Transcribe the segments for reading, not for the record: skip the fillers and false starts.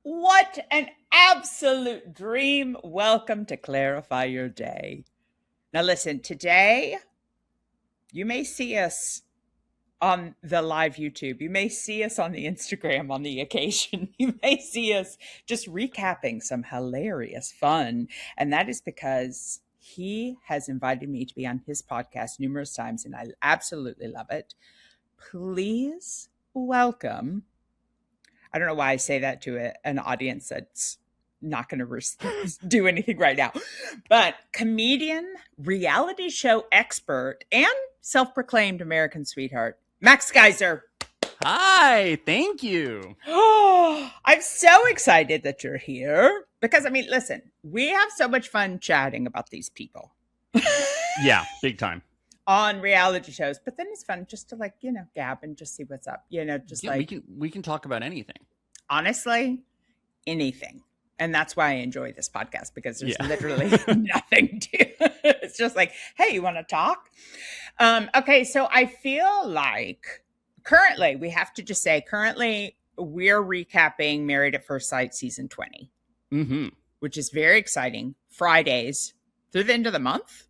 What an absolute dream. Welcome to Clarify Your Day. Now, listen, today you may see us on the live YouTube. You may see us on the Instagram on the occasion. You may see us just recapping some hilarious fun. And that is because he has invited me to be on his podcast numerous times, and I absolutely love it. Please welcome. I don't know why I say that to an audience that's not going to do anything right now, but comedian, reality show expert, and self-proclaimed American sweetheart, Max Gieser. Hi, thank you. Oh, I'm so excited that you're here because, I mean, listen, we have so much fun chatting about these people. Yeah, big time. On reality shows, but then it's fun just to gab and just see what's up, we can talk about anything. Honestly, anything. And that's why I enjoy this podcast, because there's literally nothing to it's just like, hey, you want to talk? Okay, so I feel like currently we're recapping Married at First Sight season 20, which is very exciting. Fridays through the end of the month.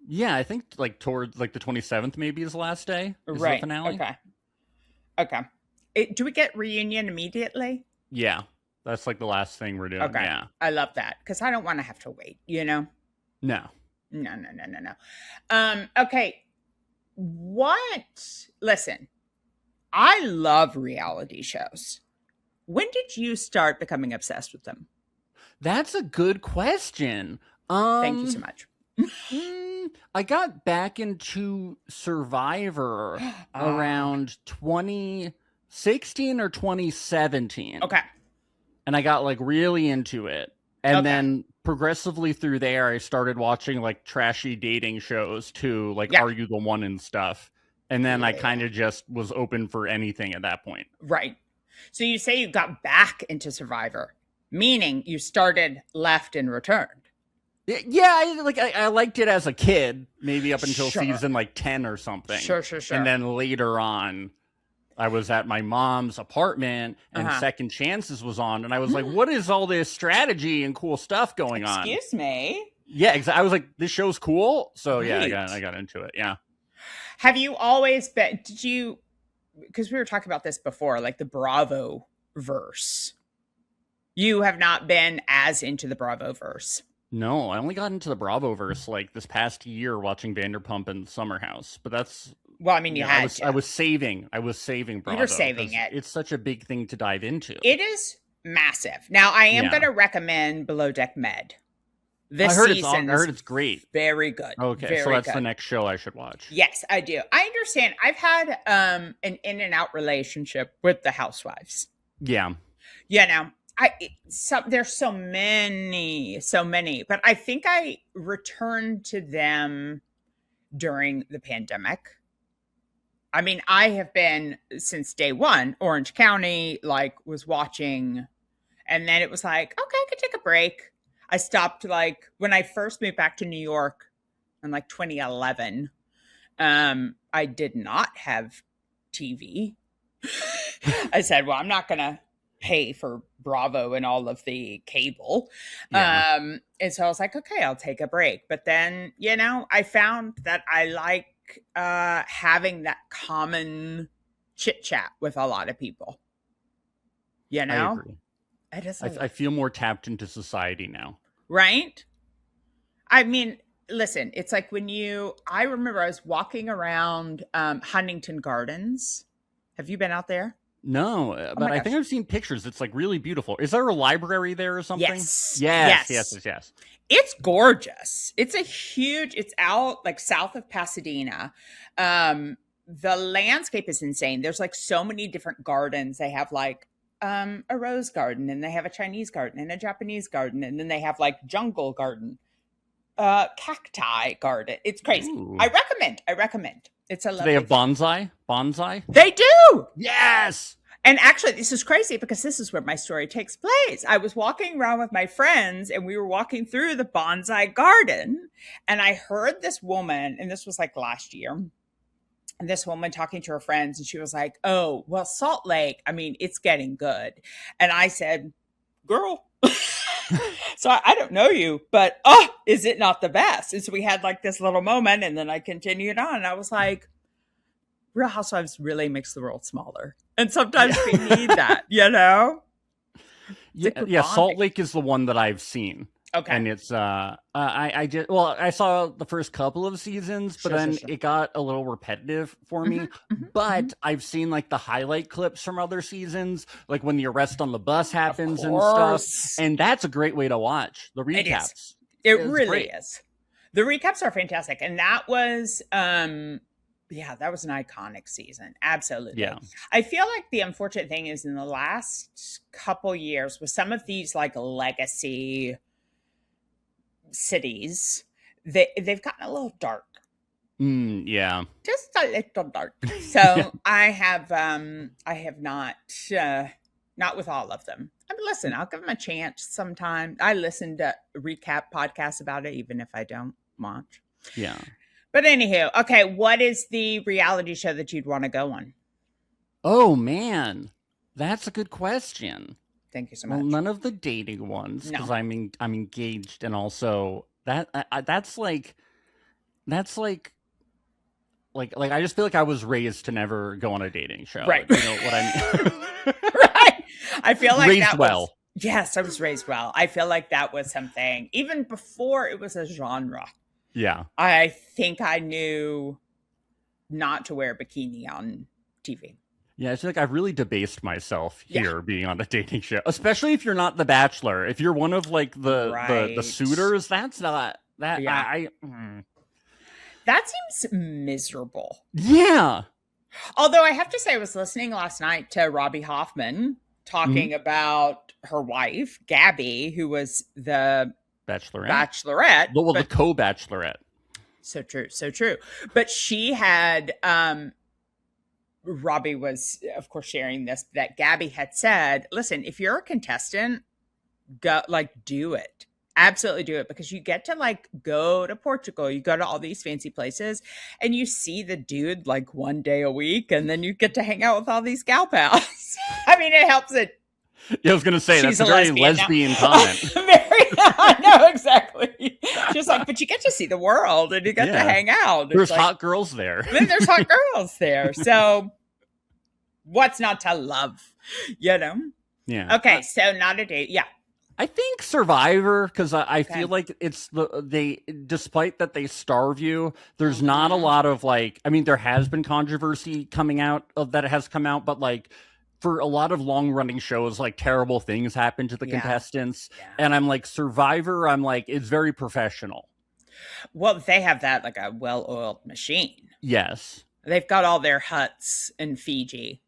Yeah, I think towards the 27th maybe is the last day. Right. The finale. Okay. Do we get reunion immediately? Yeah, that's the last thing we're doing. Okay. Yeah. I love that because I don't want to have to wait, No. No. Okay. Listen, I love reality shows. When did you start becoming obsessed with them? That's a good question. Thank you so much. I got back into Survivor around 2016 or 2017. Okay. And I got really into it. And then progressively through there, I started watching trashy dating shows too, Are You the One and stuff. And then I kind of just was open for anything at that point. Right. So you say you got back into Survivor, meaning you started, left, and returned. Yeah, I liked it as a kid, maybe up until season 10 or something. Sure. And then later on, I was at my mom's apartment and Second Chances was on, and I was like, what is all this strategy and cool stuff going on? Excuse me? Yeah, exactly. I was like, this show's cool. So yeah, I got into it. Yeah. Have you always been, because we were talking about this before, the Bravo verse. You have not been as into the Bravo verse. No, I only got into the Bravoverse this past year watching Vanderpump and Summer House, but that's I was saving Bravo. You were saving it. It's such a big thing to dive into. It is massive. Now I am going to recommend Below Deck Med. I heard it's great. Very good. Okay, so that's the next show I should watch. Yes, I do. I understand. I've had an in and out relationship with the housewives. Yeah. There's so many, but I think I returned to them during the pandemic. I mean, I have been since day one, Orange County, was watching, and then it was okay, I could take a break. I stopped when I first moved back to New York in 2011. I did not have TV. I said, well, I'm not going to pay for Bravo and all of the cable. And so I was like, okay, I'll take a break. But then, I found that I like having that common chit chat with a lot of people. I agree. I feel more tapped into society now. Right? I mean, listen, it's I remember I was walking around Huntington Gardens. Have you been out there? No, but I think I've seen pictures. It's really beautiful. Is there a library there or something? Yes. It's gorgeous. It's out south of Pasadena. The landscape is insane. There's so many different gardens. They have a rose garden, and they have a Chinese garden and a Japanese garden, and then they have jungle garden, cacti garden. It's crazy. Ooh. I recommend. It's a lovely. Do they have bonsai? They do. Yes. And actually, this is crazy because this is where my story takes place. I was walking around with my friends, and we were walking through the bonsai garden, and I heard this woman, and this was last year, and this woman talking to her friends, and she was like, oh, well, Salt Lake, I mean, it's getting good. And I said, girl. So I don't know you, but is it not the best? And so we had like this little moment, and then I continued on. I was like, Real Housewives really makes the world smaller. And sometimes we need that, you know? Yeah, Salt Lake is the one that I've seen. Okay. And it's I saw the first couple of seasons, but then it got a little repetitive for me. But I've seen like the highlight clips from other seasons, like when the arrest on the bus happens and stuff. And that's a great way to watch the recaps. It really is. The recaps are fantastic. And that was that was an iconic season. Absolutely. Yeah. I feel like the unfortunate thing is in the last couple years with some of these like legacy cities, they've gotten a little dark. Yeah. Just a little dark. So I have not with all of them. I mean, listen, I'll give them a chance sometime. I listen to recap podcasts about it, even if I don't watch. Yeah. But anywho, okay, what is the reality show that you'd want to go on? Oh, man. That's a good question. Thank you so much. Well, none of the dating ones, because I'm engaged, and also that's like I just feel like I was raised to never go on a dating show. Right. You know what I mean? Right. I feel like raised well. Yes, I was raised well. I feel like that was something, even before it was a genre. Yeah. I think I knew not to wear a bikini on TV. Yeah, it's like I've really debased myself here being on a dating show, especially if you're not the Bachelor. If you're one of like the suitors, that's not that. Yeah. That seems miserable. Yeah. Although I have to say, I was listening last night to Robbie Hoffman talking about her wife, Gabby, who was the Bachelorette. Well, the co-Bachelorette. So true. So true. But she had, Robbie was, of course, sharing this, that Gabby had said, listen, if you're a contestant, go, like, do it. Absolutely do it, because you get to like go to Portugal, you go to all these fancy places, and you see the dude like one day a week, and then you get to hang out with all these gal pals. I mean, it helps it. Yeah, I was going to say, that's a very lesbian comment. I know, exactly. Just like, but you get to see the world, and you get to hang out. There's hot girls there. And there's hot girls there. So what's not to love, you know? Yeah. Okay, so not a date. Yeah. I think Survivor, because I feel like it's despite that they starve you, there's not a lot of like, I mean, there has been controversy coming out that has come out, but like for a lot of long running shows, like terrible things happen to the contestants. Yeah. And I'm like, Survivor, I'm like, it's very professional. Well, they have that like a well-oiled machine. Yes. They've got all their huts in Fiji.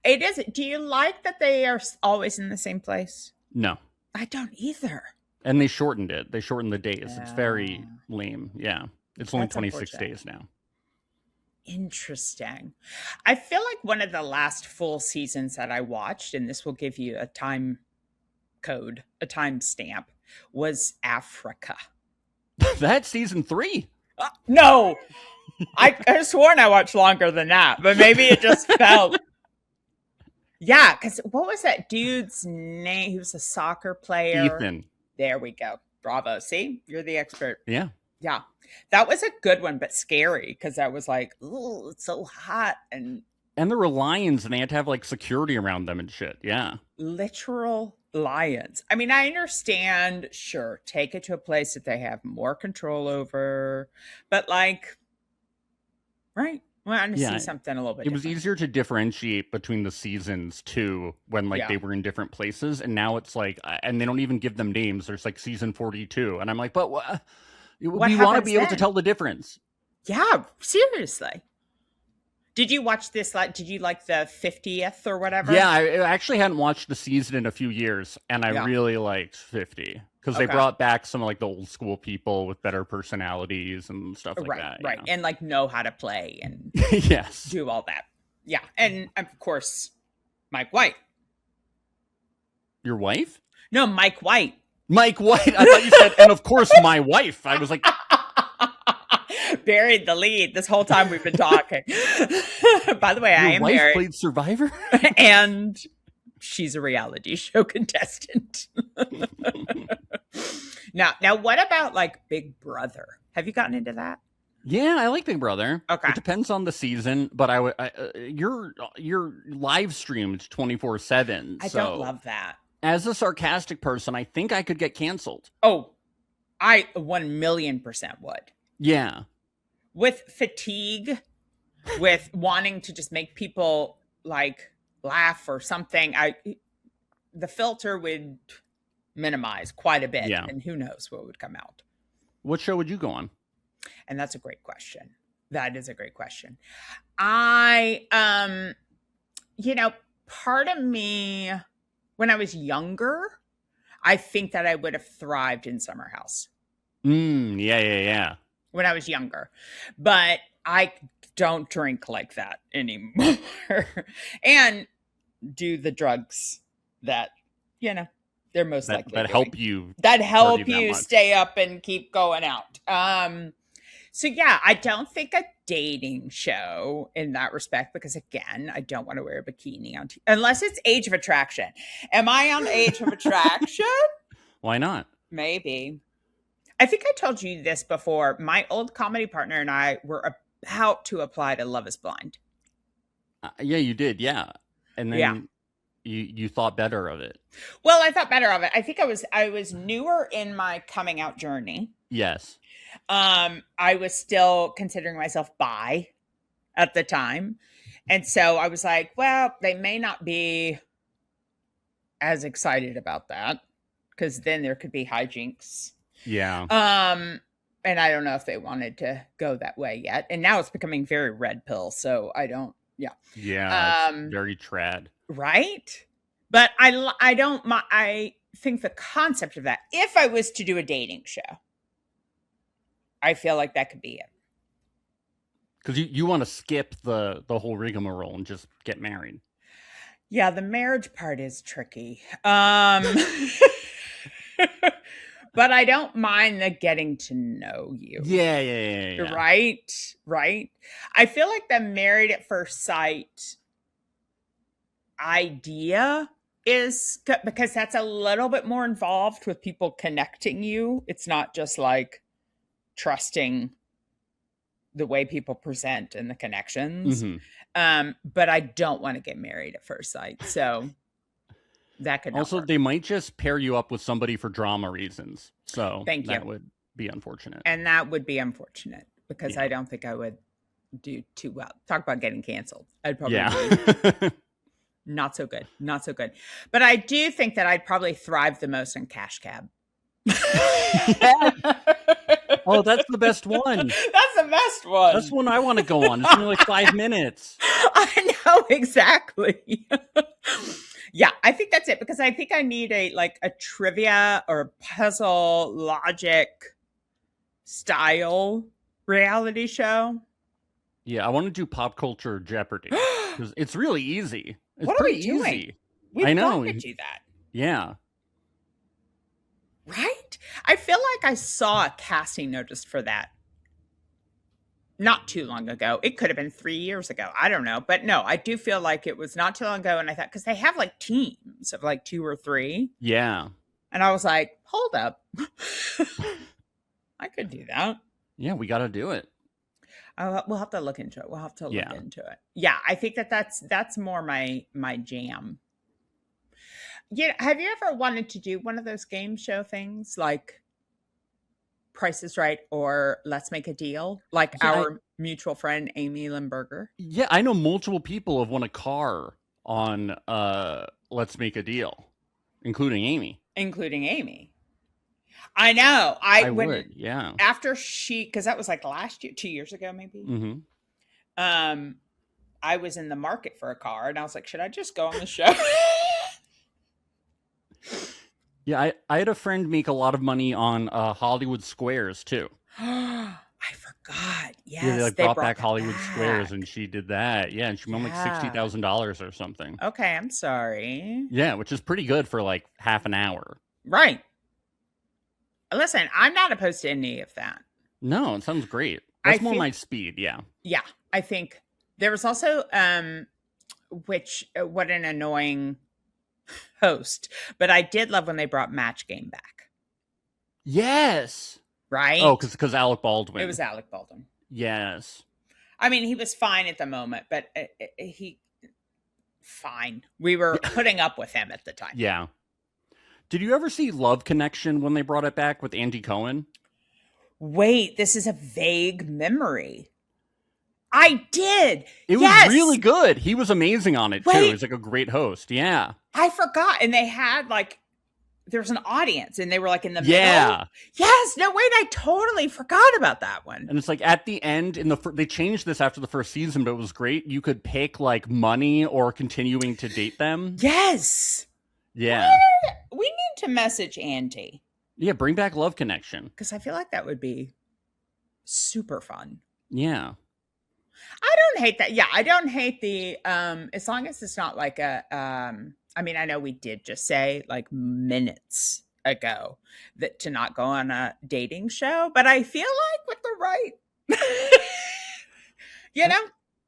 It is. Do you like that they are always in the same place? No. I don't either. And they shortened it. They shortened the days. It's very lame. Yeah. It's only 26 days now. Interesting. I feel like one of the last full seasons that I watched, and this will give you a time code, a time stamp, was Africa. That's season 3. No. I could have sworn I watched longer than that, but maybe it just felt... Yeah, because what was that dude's name? He was a soccer player. Ethan. There we go. Bravo. See, you're the expert. Yeah. Yeah. That was a good one, but scary, because I was like, ooh, it's so hot. And there were lions, and they had to have like security around them and shit. Yeah. Literal lions. I mean, I understand, sure, take it to a place that they have more control over, but like, right. Well, I want to see something a little bit different. Was easier to differentiate between the seasons, too, when like they were in different places. And now it's like, and they don't even give them names. There's like season 42. And I'm like, but we want to be able to tell the difference. Yeah, seriously. Did you watch this? Like, did you like the 50th or whatever? Yeah, I actually hadn't watched the season in a few years. And I really liked 50. Because they brought back some of like the old school people with better personalities and stuff like that. Right. And like know how to play and do all that. Yeah. And of course, Mike White. Your wife? No, Mike White. Mike White. I thought you said, and of course, my wife. I was like... Buried the lead this whole time we've been talking. By the way, I am married. Your wife played Survivor? And... she's a reality show contestant. Now, what about like Big Brother? Have you gotten into that? Yeah, I like Big Brother. Okay. It depends on the season, but you're live streamed 24/7. I don't love that. As a sarcastic person, I think I could get canceled. Oh, I 1,000,000% would. Yeah. With fatigue, with wanting to just make people like laugh or something, the filter would minimize quite a bit, and who knows what would come out. What show would you go on? And that's a great question. That is a great question. I part of me when I was younger, I think that I would have thrived in Summer House. Yeah. When I was younger, but I don't drink like that anymore and do the drugs that, they're most likely that help you. That help you stay up and keep going out. So yeah, I don't think a dating show in that respect, because again, I don't want to wear a bikini on unless it's Age of Attraction. Am I on Age of Attraction? Why not? Maybe. I think I told you this before. My old comedy partner and I were about to apply to Love is Blind. Yeah, you did. Yeah. And then you thought better of it. Well, I thought better of it. I think I was newer in my coming out journey. Yes. I was still considering myself bi at the time. And so I was like, well, they may not be as excited about that, because then there could be hijinks. Yeah. And I don't know if they wanted to go that way yet. And now it's becoming very red pill. So I don't, Yeah. It's very trad. Right. But I think the concept of that, if I was to do a dating show, I feel like that could be it. Because you want to skip the whole rigmarole and just get married. Yeah, the marriage part is tricky. But I don't mind the getting to know you. Yeah. Right. I feel like the married at first sight idea is because that's a little bit more involved with people connecting you. It's not just like trusting the way people present and the connections. Mm-hmm. But I don't want to get married at first sight. So that could also work. They might just pair you up with somebody for drama reasons. So Thank you. That would be unfortunate. And that would be unfortunate because I don't think I would do too well. Talk about getting canceled. I'd probably be not so good. But I do think that I'd probably thrive the most in Cash Cab. Oh, that's the best one. That's the best one. That's one I want to go on. It's only like 5 minutes. I know, exactly. Yeah, I think that's it, because I think I need a trivia or puzzle logic style reality show. Yeah, I want to do Pop Culture Jeopardy because it's really easy. It's what pretty are we doing? easy. We've got to do that. Yeah. Right? I feel like I saw a casting notice for that not too long ago. It could have been 3 years ago. I don't know. But no, I do feel like it was not too long ago. And I thought, because they have like teams of like 2 or 3. Yeah. And I was like, hold up. I could do that. Yeah, we got to do it. We'll have to look into it. Yeah, I think that's more my jam. Yeah, have you ever wanted to do one of those game show things like Price is Right or Let's Make a Deal, like our mutual friend Amy Limburger? Yeah, I know multiple people have won a car on Let's Make a Deal, including Amy. I know. I would, yeah. After because that was like last year, 2 years ago, maybe. Mm-hmm. I was in the market for a car, and I was like, should I just go on the show? Yeah, I had a friend make a lot of money on Hollywood Squares too. I forgot. Yes, yeah, they brought back Hollywood Squares, and she did that. Yeah, and she won like $60,000 or something. Okay, I'm sorry. Yeah, which is pretty good for like half an hour. Right. Listen, I'm not opposed to any of that. No, it sounds great. That's more my speed. Yeah. Yeah, I think there was also what an annoying host, but I did love when they brought Match Game back. Yes. Right? Oh, because Alec Baldwin. It was Alec Baldwin. Yes. I mean, he was fine at the moment, but fine. We were putting up with him at the time. Yeah. Did you ever see Love Connection when they brought it back with Andy Cohen? Wait, this is a vague memory. I did. It was really good. He was amazing on it, too. He was like a great host. Yeah. I forgot. And they had like, there was an audience and they were like in the middle. Yes. No, wait, I totally forgot about that one. And it's like at the end, they changed this after the first season, but it was great. You could pick like money or continuing to date them. Yes. Yeah. We need to message Andy. Yeah, bring back Love Connection. Because I feel like that would be super fun. Yeah. I don't hate that. Yeah, I don't hate the as long as it's not like a I mean, I know we did just say like minutes ago that to not go on a dating show, but I feel like with the right you know?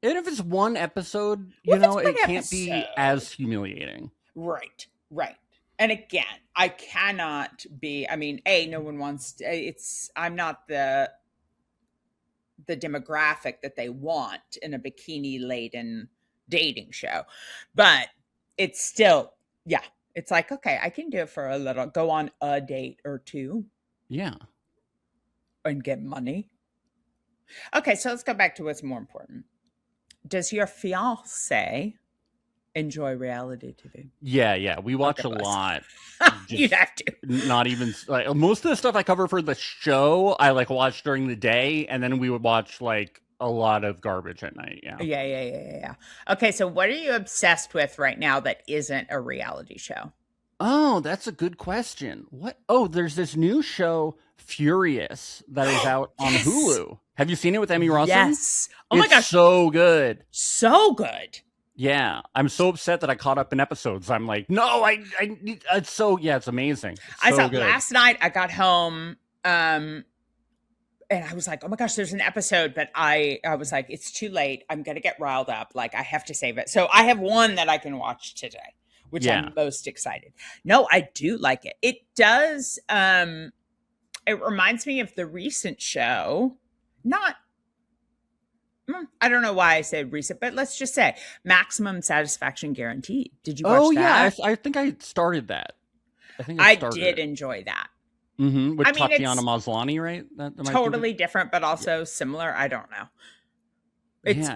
And if it's one episode, it can't be as humiliating. Right. And again, I cannot be, I mean, no one wants to, I'm not the demographic that they want in a bikini laden dating show, but it's still, yeah, it's like, okay, I can do it for a little, go on a date or two. Yeah. And get money. Okay. So let's go back to what's more important. Does your fiance enjoy reality TV? Yeah. We watch a lot. You'd have to. Not even like most of the stuff I cover for the show, I like watch during the day, and then we would watch like a lot of garbage at night. Yeah. Okay, so what are you obsessed with right now that isn't a reality show? Oh, that's a good question. What? Oh, there's this new show, Furious, that is out on Hulu. Have you seen it with Emmy Rossum? Yes. Oh my gosh, so good. So good. Yeah, I'm so upset that I caught up in episodes. I'm like, no, it's amazing. It's I saw last night. I got home, and I was like, oh my gosh, there's an episode, but I was like, it's too late. I'm gonna get riled up. Like I have to save it. So I have one that I can watch today, which I'm most excited. No, I do like it. It does. It reminds me of the recent show. I don't know why I said recent, but let's just say Maximum Satisfaction Guaranteed. Did you watch that? Yeah, I think I started that. I did enjoy that. Mm-hmm. With Tatiana Maslany, right? That totally different, but also similar. I don't know. It's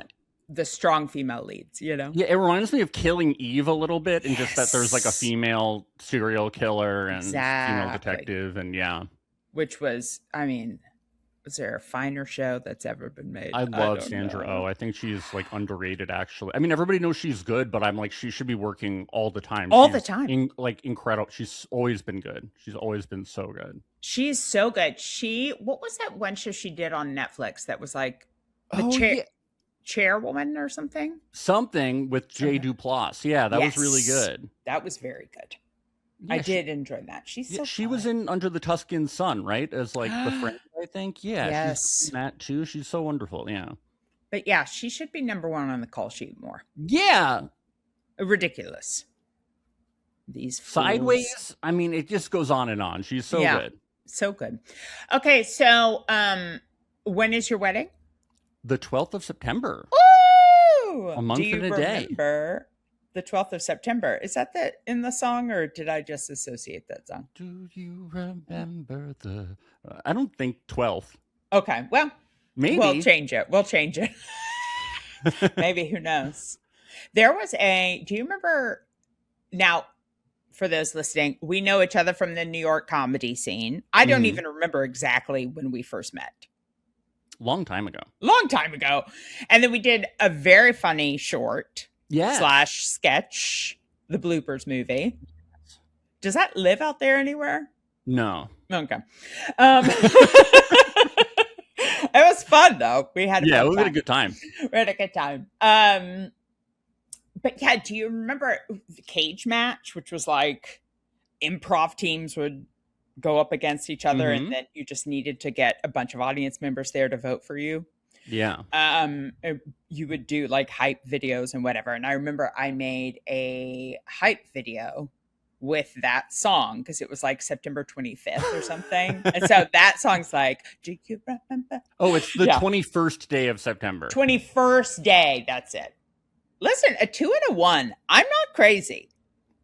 the strong female leads, Yeah, it reminds me of Killing Eve a little bit, and just that there's like a female serial killer and female detective, and which was, I mean, was there a finer show that's ever been made? I love Sandra Oh. I think she's like underrated, actually. I mean, everybody knows she's good, but I'm like, she should be working all the time. Incredible. She's always been good. She's always been so good. She's so good. What was that one show she did on Netflix that was like Chairwoman or something? Something with Jay Duplass. Yeah, that was really good. That was very good. Yeah, I did enjoy that. She was in Under the Tuscan Sun, right? As like the friend, I think. Yeah, yes. She's in that too. She's so wonderful. Yeah. But yeah, she should be number one on the call sheet more. Yeah. Ridiculous. These fools. Sideways. I mean, it just goes on and on. She's so good. So good. Okay, so when is your wedding? The 12th of September. Ooh! A month and a day. Remember the 12th of September? Is that in the song, or did I just associate that song? Do you remember the... I don't think 12th. Okay, well, maybe. We'll change it. Maybe, who knows? There was do you remember... Now, for those listening, we know each other from the New York comedy scene. I don't even remember exactly when we first met. Long time ago. And then we did a very funny short... Yeah. / sketch, the bloopers movie. Does that live out there anywhere? No. Okay. It was fun though. We had we had a good time. But yeah, do you remember the cage match, which was like improv teams would go up against each other, and then you just needed to get a bunch of audience members there to vote for you? Yeah. You would do like hype videos and whatever. And I remember I made a hype video with that song because it was like September 25th or something. And so that song's like, do you remember? Oh, it's the 21st day of September. 21st day. That's it. Listen, a 2 and a 1. I'm not crazy.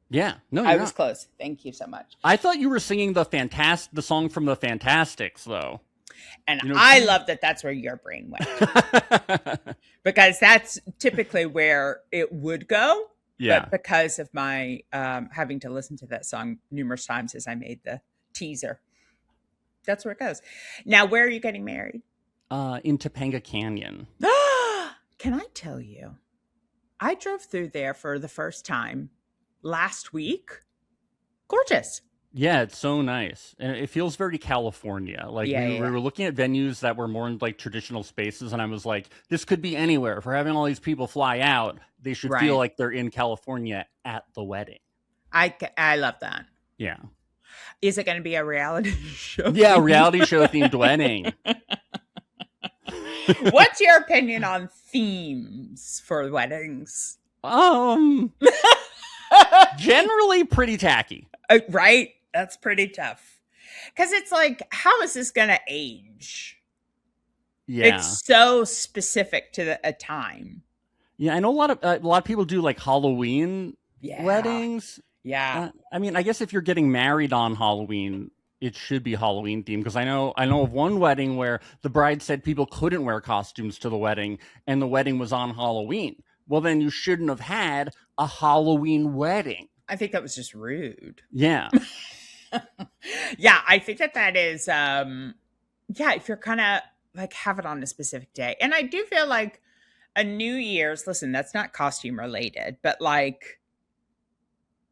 Yeah. No, I was close. Thank you so much. I thought you were singing the song from the Fantastics, though. And I love that that's where your brain went. Because that's typically where it would go. Yeah. But because of my having to listen to that song numerous times as I made the teaser, that's where it goes. Now, where are you getting married? In Topanga Canyon. Can I tell you? I drove through there for the first time last week. Gorgeous. Yeah, it's so nice. And it feels very California. Like we were looking at venues that were more in like traditional spaces, and I was like, this could be anywhere. If we're having all these people fly out, they should feel like they're in California at the wedding. I love that. Yeah. Is it going to be a reality show? Yeah, reality show themed wedding. What's your opinion on themes for weddings? Generally pretty tacky. Right? That's pretty tough. Because it's like, how is this going to age? Yeah. It's so specific to a time. Yeah, I know a lot of people do like Halloween weddings. Yeah. I mean, I guess if you're getting married on Halloween, it should be Halloween themed, because I know of one wedding where the bride said people couldn't wear costumes to the wedding, and the wedding was on Halloween. Well, then you shouldn't have had a Halloween wedding. I think that was just rude. Yeah. Yeah, I think that is, if you're kind of like have it on a specific day. And I do feel like a New Year's, listen, that's not costume related, but like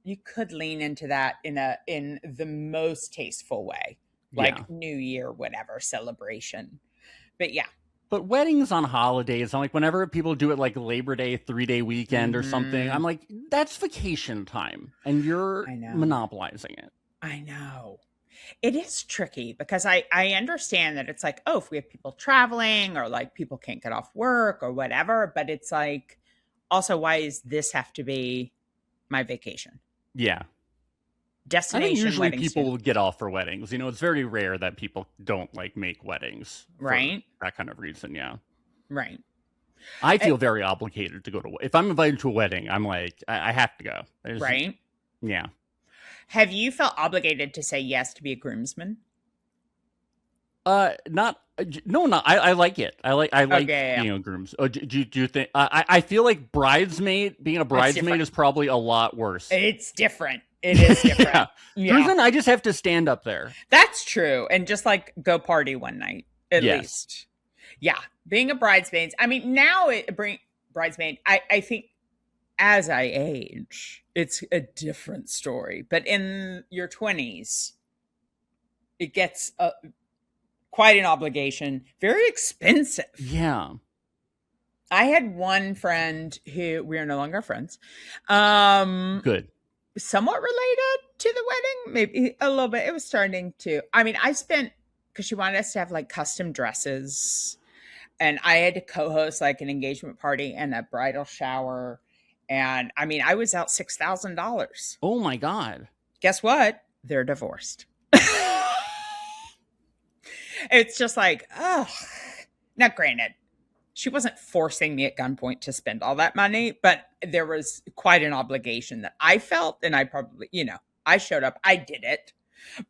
you could lean into that in the most tasteful way, like New Year, whatever celebration. But yeah. But weddings on holidays, I'm like, whenever people do it like Labor Day, 3-day weekend or something, I'm like, that's vacation time, and you're monopolizing it. I know. It is tricky because I understand that it's like, oh, if we have people traveling or like people can't get off work or whatever, but it's like, also, why does this have to be my vacation? Yeah. Destination. I think usually people too. will get off for weddings. You know, it's very rare that people don't like make weddings. Right. For that kind of reason. Yeah. Right. I feel very obligated to go to. If I'm invited to a wedding, I'm like, I have to go. Right. Yeah. Have you felt obligated to say yes to be a groomsman? I like it. I like being a grooms. Do you think? I feel like being a bridesmaid is probably a lot worse. It's different. It is different. Groomsmen, I just have to stand up there. That's true, and just like go party one night at least. Yeah, being a bridesmaid. I mean, bridesmaid. I think as I age, it's a different story. But in your 20s, it gets quite an obligation, very expensive. Yeah. I had one friend who, we are no longer friends. Good. Somewhat related to the wedding, maybe a little bit. It was starting to, because she wanted us to have like custom dresses, and I had to co-host like an engagement party and a bridal shower. And I was out $6,000. Oh my God. Guess what? They're divorced. It's just like, oh, now granted, she wasn't forcing me at gunpoint to spend all that money, but there was quite an obligation that I felt. And I probably, I showed up, I did it,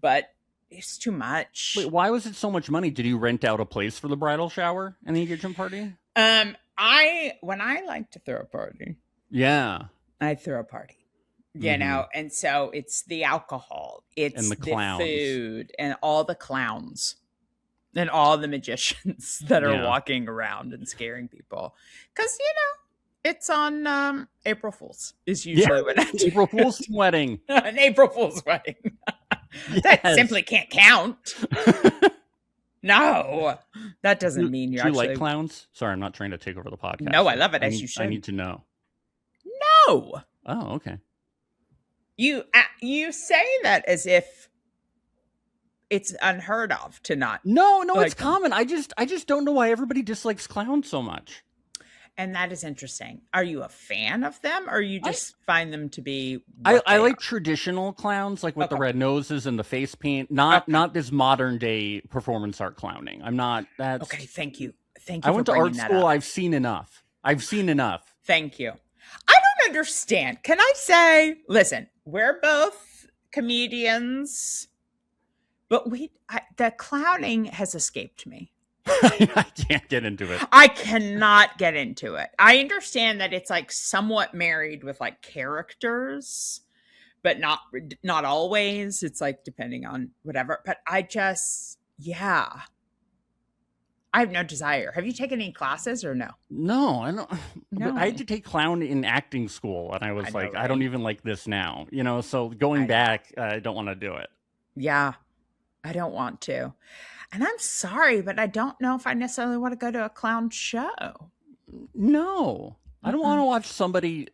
but it's too much. Wait, why was it so much money? Did you rent out a place for the bridal shower and the engagement party? When I like to throw a party. Yeah. I throw a party. You know, and so it's the alcohol, it's the food, and all the clowns. And all the magicians that are walking around and scaring people. Because, it's on April Fool's is usually what I do. April Fool's wedding. An April Fool's wedding. That simply can't count. No. That doesn't mean you're actually... Do you like clowns? Sorry, I'm not trying to take over the podcast. No, I love it, as you should. I need to know. No. Oh, okay. You say that as if it's unheard of to not. No, it's common. I just don't know why everybody dislikes clowns so much. And that is interesting. Are you a fan of them, or you just find them to be I like traditional clowns, like with the red noses and the face paint, not this modern day performance art clowning. I'm not. That's okay. Thank you. Thank you. I went to art school. I've seen enough. Thank you. I don't understand. Can I say, listen, we're both comedians, but the clowning has escaped me. I can't get into it. I cannot get into it. I understand that it's like somewhat married with like characters, but not always. It's like depending on whatever. But I have no desire. Have you taken any classes or no? No, I don't. No. I had to take clown in acting school, and I was right? I don't even like this now. So going back, I don't want to do it. Yeah, I don't want to. And I'm sorry, but I don't know if I necessarily want to go to a clown show. No, I don't want to watch somebody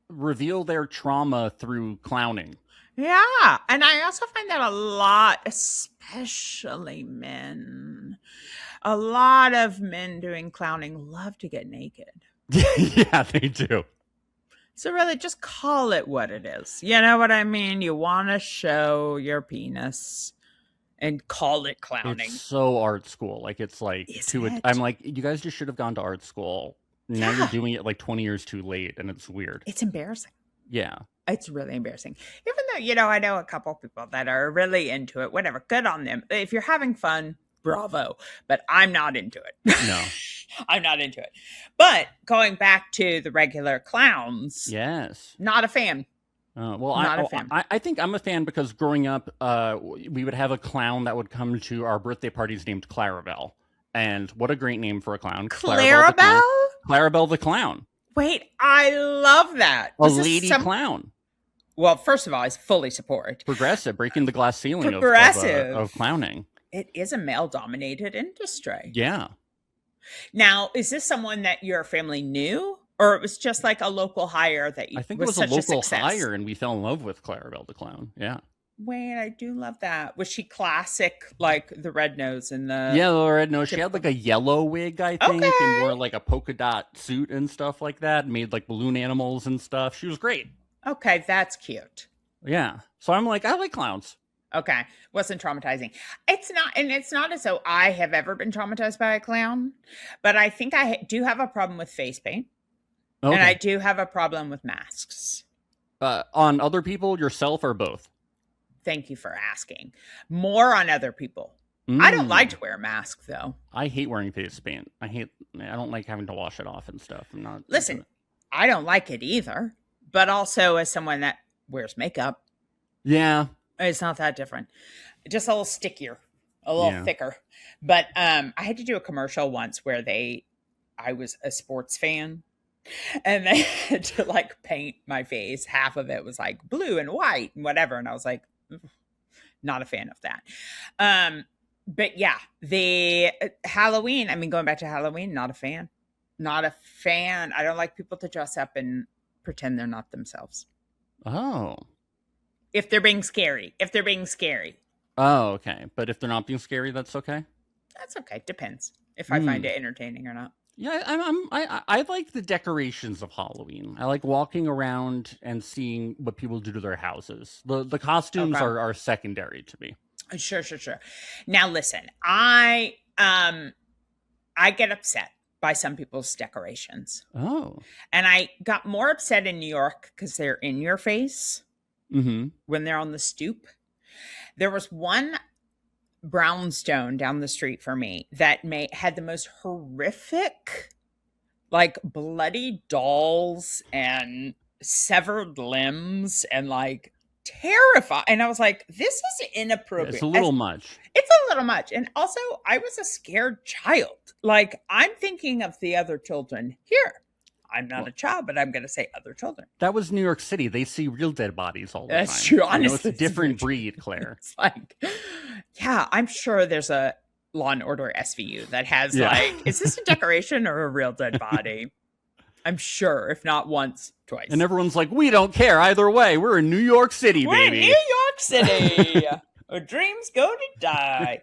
reveal their trauma through clowning. Yeah, and I also find that a lot, especially men. A lot of men doing clowning love to get naked. Yeah, they do. So really, just call it what it is. You know what I mean? You want to show your penis. And call it clowning. It's so art school. Like, it's like, I'm like, you guys just should have gone to art school. Now you're doing it like 20 years too late, and it's weird. It's embarrassing. Yeah. It's really embarrassing. Even though, I know a couple people that are really into it, whatever, good on them. If you're having fun, bravo. But I'm not into it. No. I'm not into it. But going back to the regular clowns. Yes. Not a fan. Well, I think I'm a fan because growing up, we would have a clown that would come to our birthday parties named ClaraBelle. And what a great name for a clown. ClaraBelle? ClaraBelle the clown. Wait, I love that. A lady clown. Well, first of all, I fully support. Progressive, breaking the glass ceiling of clowning. It is a male-dominated industry. Yeah. Now, is this someone that your family knew? Or it was just like a local hire that you I think it was a local hire, and we fell in love with ClaraBelle the clown. Yeah. Wait, I do love that. Was she classic, like the red nose and the... Yeah, the red nose. She had like a yellow wig, I think, and wore like a polka dot suit and stuff like that. Made like balloon animals and stuff. She was great. Okay, that's cute. Yeah. So I'm like, I like clowns. Okay. Wasn't traumatizing. It's not as though I have ever been traumatized by a clown, but I think I do have a problem with face paint. Okay. And I do have a problem with masks. On other people, yourself, or both? Thank you for asking. More on other people. I don't like to wear a mask, though. I hate wearing face paint. I don't like having to wash it off and stuff. Listen, I don't like it either. But also as someone that wears makeup. Yeah. It's not that different. Just a little stickier. A little thicker. But I had to do a commercial once where I was a sports fan. And they had to like paint my face. Half of it was like blue and white and whatever. And I was like, not a fan of that. But yeah, the Halloween, going back to Halloween, not a fan. Not a fan. I don't like people to dress up and pretend they're not themselves. Oh. If they're being scary. Oh, okay. But if they're not being scary, that's okay? That's okay. Depends if I find it entertaining or not. Yeah, I like the decorations of Halloween. I like walking around and seeing what people do to their houses. The costumes are secondary to me. Sure. Now listen, I get upset by some people's decorations. Oh. And I got more upset in New York because they're in your face when they're on the stoop. There was one brownstone down the street for me that had the most horrific, like bloody dolls and severed limbs and like terrifying. And I was like, this is inappropriate. It's a little much. It's a little much. And also, I was a scared child. Like, I'm thinking of the other children here. I'm not a child, but I'm going to say other children. That was New York City. They see real dead bodies all the time. That's true. Honestly, it's a different breed, Claire. It's like, yeah, I'm sure there's a Law and Order SVU that has like, is this a decoration or a real dead body? I'm sure, if not once, twice. And everyone's like, we don't care either way. We're in New York City, baby. We're in New York City. Our dreams go to die.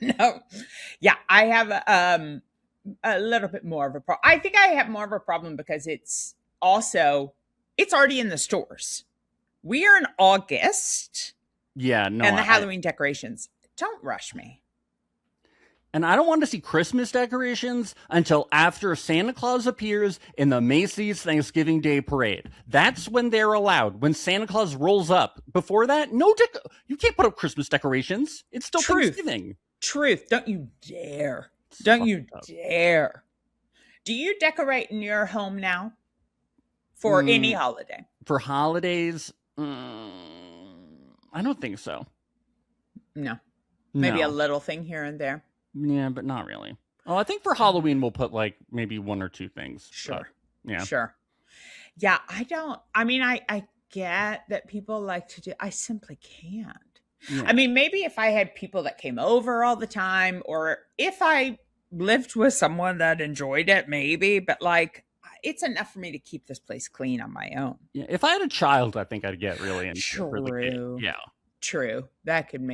No. Yeah, I have a little bit more of a problem. I think I have more of a problem because it's already in the stores. We are in August. Yeah, no. And the Halloween decorations. Don't rush me. And I don't want to see Christmas decorations until after Santa Claus appears in the Macy's Thanksgiving Day Parade. That's when they're allowed. When Santa Claus rolls up. Before that, you can't put up Christmas decorations. It's still Thanksgiving. Truth. Don't you dare. Don't you dare. Do you decorate in your home now? For any holiday? For holidays, I don't think so. No. Maybe a little thing here and there. Yeah, but not really. Oh, I think for Halloween we'll put like maybe one or two things. Sure. Yeah. Sure. Yeah, I get that people like to do. I simply can't. Yeah. I mean, maybe if I had people that came over all the time, or if I lived with someone that enjoyed it, maybe, but like, it's enough for me to keep this place clean on my own. Yeah, if I had a child, I think I'd get really into True. it. Yeah. True. That could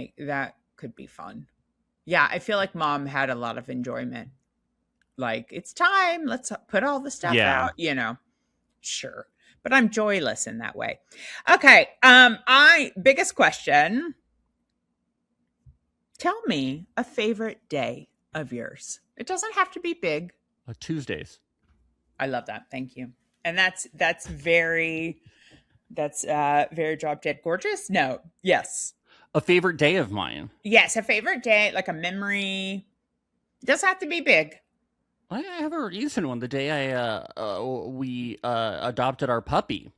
be fun. Yeah, I feel like Mom had a lot of enjoyment. Like, it's time. Let's put all the stuff out, Sure. But I'm joyless in that way. Okay. Biggest question. Tell me a favorite day of yours. It doesn't have to be big. Tuesdays. I love that. Thank you. And that's very drop dead gorgeous. No. Yes. A favorite day of mine. Yes, a favorite day, like a memory. It doesn't have to be big. I have a recent one. The day we adopted our puppy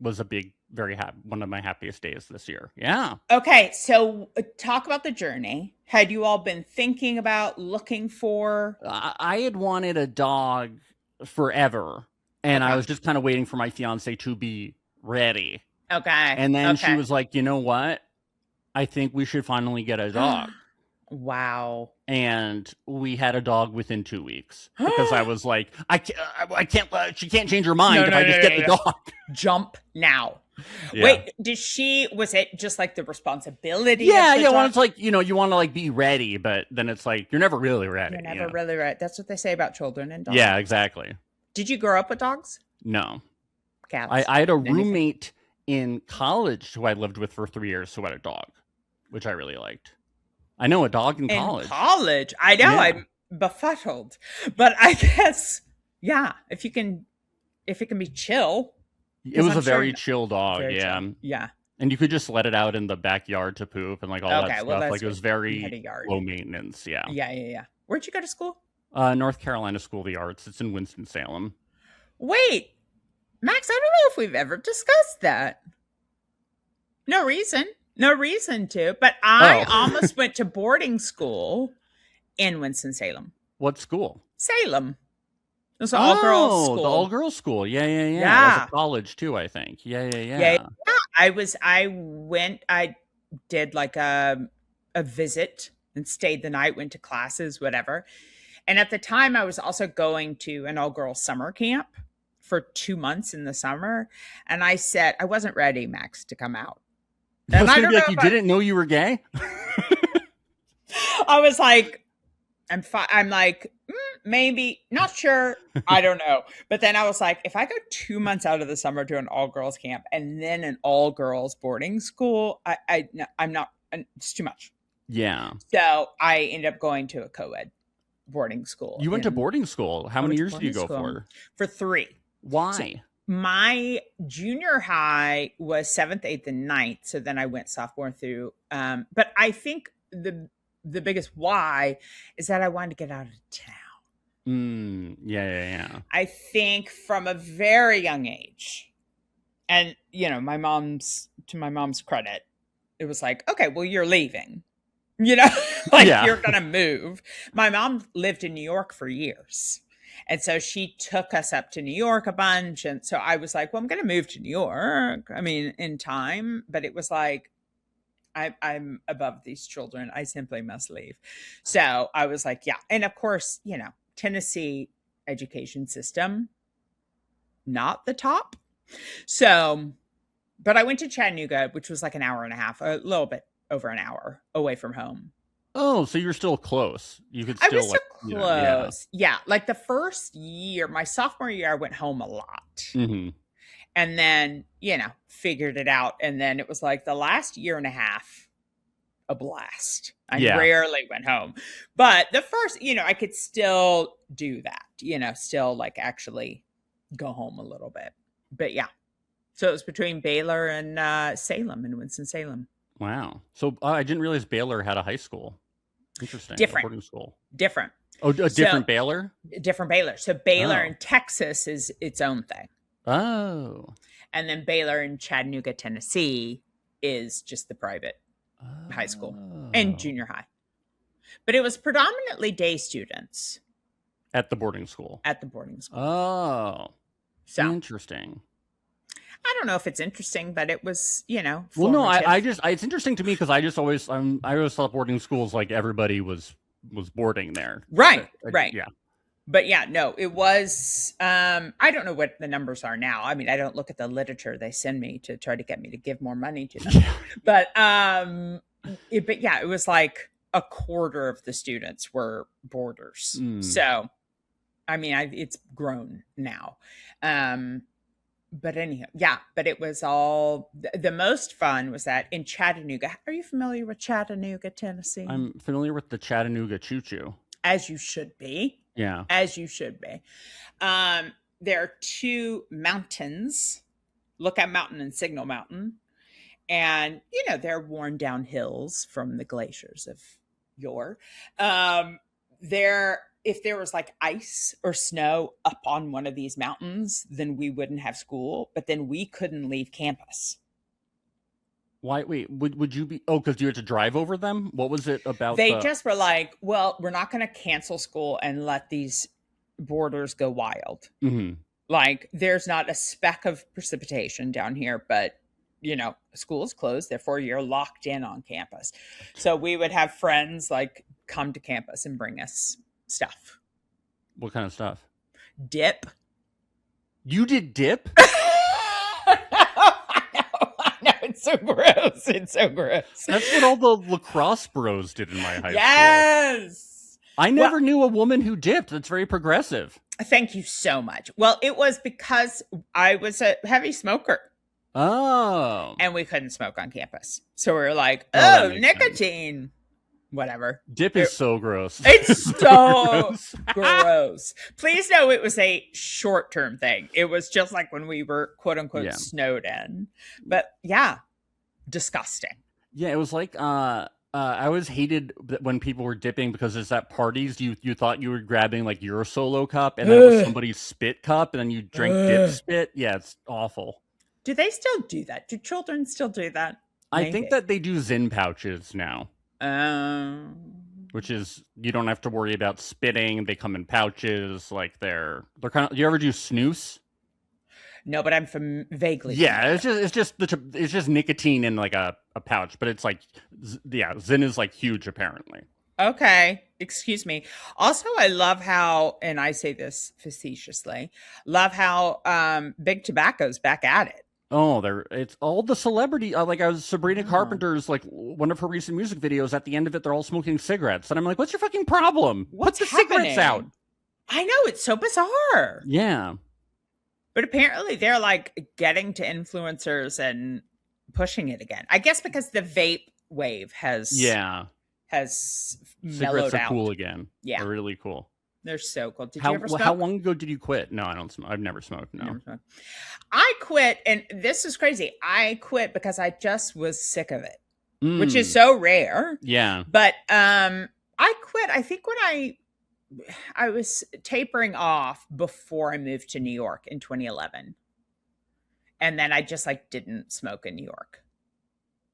was a big, very happy, one of my happiest days this year. Yeah. Okay, so talk about the journey. Had you all been thinking about looking for? I had wanted a dog forever, and I was just kind of waiting for my fiance to be ready. Okay. And then she was like, "You know what? I think we should finally get a dog." Wow. And we had a dog within 2 weeks because I was like, I can't, she can't change her mind if I just get the dog. Jump now. Yeah. Wait, was it just like the responsibility? Yeah. Well, it's like, you want to like be ready, but then it's like, you're never really ready. You're never really ready. That's what they say about children and dogs. Yeah, exactly. Did you grow up with dogs? No. Cats? I had a roommate in college who I lived with for 3 years who had a dog, which I really liked. I know, a dog in college. In college? I know, yeah. I'm befuddled. But I guess, yeah, if it can be chill. It was a very chill dog, yeah. Chill. Yeah. And you could just let it out in the backyard to poop and like all that stuff. Like it was very low maintenance, yeah. Yeah. Where'd you go to school? North Carolina School of the Arts. It's in Winston-Salem. Wait, Max, I don't know if we've ever discussed that. No reason to, but I almost went to boarding school in Winston-Salem. What school? Salem. It was an all-girls school. The all-girls school. Yeah. It was a college too, I think. Yeah. I did like a visit and stayed the night, went to classes, whatever. And at the time I was also going to an all-girls summer camp for 2 months in the summer. And I said, I wasn't ready, Max, to come out. And I don't know, you didn't know you were gay? I was like, I'm like, maybe, not sure. I don't know. But then I was like, if I go 2 months out of the summer to an all-girls camp and then an all-girls boarding school, I'm not, it's too much. Yeah. So I ended up going to a co-ed boarding school. You went to boarding school. How many years did you go for? For 3. Why? So my junior high was 7th, 8th, and 9th. So then I went sophomore through. But I think the biggest why is that I wanted to get out of town. Yeah. I think from a very young age, and my mom's credit, it was like, okay, well, you're leaving, you're gonna move. My mom lived in New York for years. And so she took us up to New York a bunch. And so I was like, well, I'm going to move to New York. I mean, in time. But it was like, I'm above these children. I simply must leave. So I was like, yeah. And of course, Tennessee education system, not the top. So, but I went to Chattanooga, which was like an hour and a half, a little bit over an hour away from home. Oh, so you're still close. You could I was still so like, close. Yeah. Like the first year, my sophomore year, I went home a lot. Mm-hmm. And then, figured it out. And then it was like the last year and a half, a blast. I rarely went home. But the first, I could still do that, still like actually go home a little bit. But yeah. So it was between Baylor and Salem in Winston-Salem. Wow. So I didn't realize Baylor had a high school. Interesting. Different. A boarding school. Different. Oh, a different Baylor? Different Baylor. So Baylor in Texas is its own thing. Oh. And then Baylor in Chattanooga, Tennessee is just the private high school and junior high. But it was predominantly day students. At the boarding school? At the boarding school. Oh. So interesting. I don't know if it's interesting, but it was, Well, no, it's interesting to me because I always thought boarding schools, like everybody was boarding there. Right, right. Yeah. But yeah, no, it was, I don't know what the numbers are now. I mean, I don't look at the literature they send me to try to get me to give more money to them. Yeah. But yeah, it was like a quarter of the students were boarders. So, I mean, it's grown now. But anyhow, yeah, but it was all, the most fun was that in Chattanooga. Are you familiar with Chattanooga, Tennessee? I'm familiar with the Chattanooga Choo Choo. As you should be. Yeah. As you should be. There are two mountains, Lookout Mountain and Signal Mountain. And, they're worn down hills from the glaciers of yore. If there was like ice or snow up on one of these mountains, then we wouldn't have school, but then we couldn't leave campus. Why? Wait, would you be? Oh, because you had to drive over them? What was it about? They just were like, well, we're not going to cancel school and let these boarders go wild. Mm-hmm. Like, there's not a speck of precipitation down here, but school is closed. Therefore, you're locked in on campus. So we would have friends like come to campus and bring us stuff. What kind of stuff? Dip. You did dip? I know. It's so gross. It's so gross. That's what all the lacrosse bros did in my high school. Yes. I never knew a woman who dipped. That's very progressive. Thank you so much. Well, it was because I was a heavy smoker. Oh. And we couldn't smoke on campus. So we were like, nicotine. Sense. Whatever. Dip is so gross. It's so gross. Please know it was a short-term thing. It was just like when we were quote unquote snowed in. But yeah, disgusting. Yeah, it was like I always hated when people were dipping because it's at parties you thought you were grabbing like your solo cup and then it was somebody's spit cup and then you drink dip spit. Yeah, it's awful. Do they still do that? Do children still do that? Maybe. I think that they do Zyn pouches now. Which is, you don't have to worry about spitting. They come in pouches. Like they're kind of. You ever do snooze? No, but I'm vaguely. Yeah, it's just nicotine in like a pouch, but it's like, Zyn is like huge apparently. Okay, excuse me. Also, I love how, and I say this facetiously, love how Big Tobacco's back at it. Oh, it's all the celebrity. Like I was Sabrina Carpenter's, like one of her recent music videos. At the end of it, they're all smoking cigarettes, and I'm like, "What's your fucking problem? What's Put the happening? Cigarettes out." I know, it's so bizarre. Yeah, but apparently they're like getting to influencers and pushing it again. I guess because the vape wave has cigarettes are out. Cool again. Yeah, they're really cool. They're so cool. Did you ever smoke? How long ago did you quit? No, I don't smoke. I've never smoked. No. I quit, and this is crazy. I quit because I just was sick of it, which is so rare. Yeah. But I quit, I think when I was tapering off before I moved to New York in 2011. And then I just like didn't smoke in New York.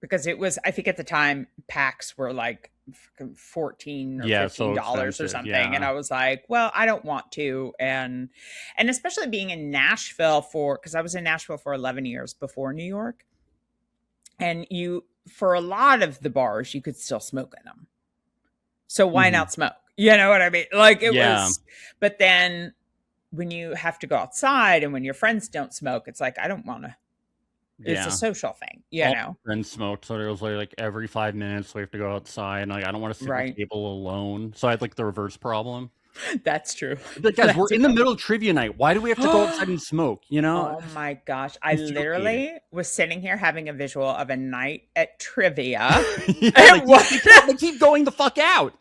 Because it was, I think at the time, packs were like $14 or $15 or something. Yeah. And I was like, well, I don't want to. And especially being in Nashville because I was in Nashville for 11 years before New York. And for a lot of the bars, you could still smoke in them. So why not smoke? You know what I mean? Like it was, but then when you have to go outside and when your friends don't smoke, it's like, I don't want to It's a social thing, you All know. my friends smoked, so it was like every 5 minutes we have to go outside, and like I don't want to sit at the table alone. So I had like the reverse problem. That's true. But guys, we're in the middle of trivia night. Why do we have to go outside and smoke? You know? Oh my gosh. I literally was sitting here having a visual of a night at trivia. They keep going the fuck out.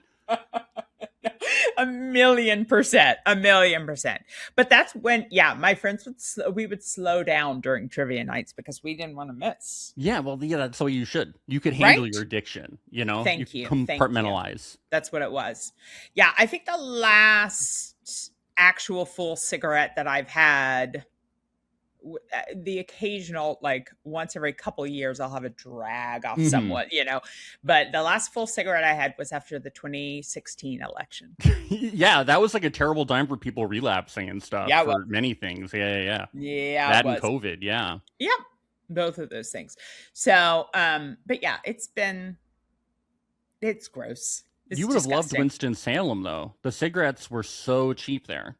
1,000,000%. But that's when, my friends we would slow down during trivia nights because we didn't want to miss. Yeah, well, that's the way you should. You could handle your addiction, you know? Thank you. Compartmentalize. That's what it was. Yeah, I think the last actual full cigarette that I've had, the occasional, like once every couple of years, I'll have a drag off somewhat, you know, but the last full cigarette I had was after the 2016 election. Yeah, that was like a terrible time for people relapsing and stuff for many things. Yeah. That and COVID, yeah. Yep, both of those things. So, but yeah, it's gross. You would have loved Winston-Salem, though. The cigarettes were so cheap there.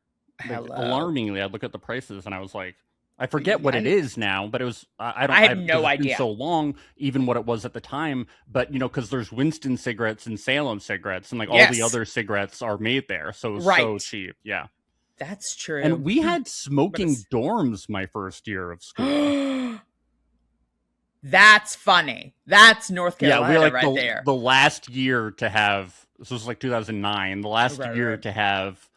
Like, alarmingly, I'd look at the prices and I was like, I forget what it is now, but it was, I have no idea. It's been so long, even what it was at the time. But, you know, because there's Winston cigarettes and Salem cigarettes, and like all the other cigarettes are made there. So it was so cheap. Yeah. That's true. And we had smoking dorms my first year of school. That's funny. That's North Carolina, we're like right there. The last year to have, this was like 2009, the last year to have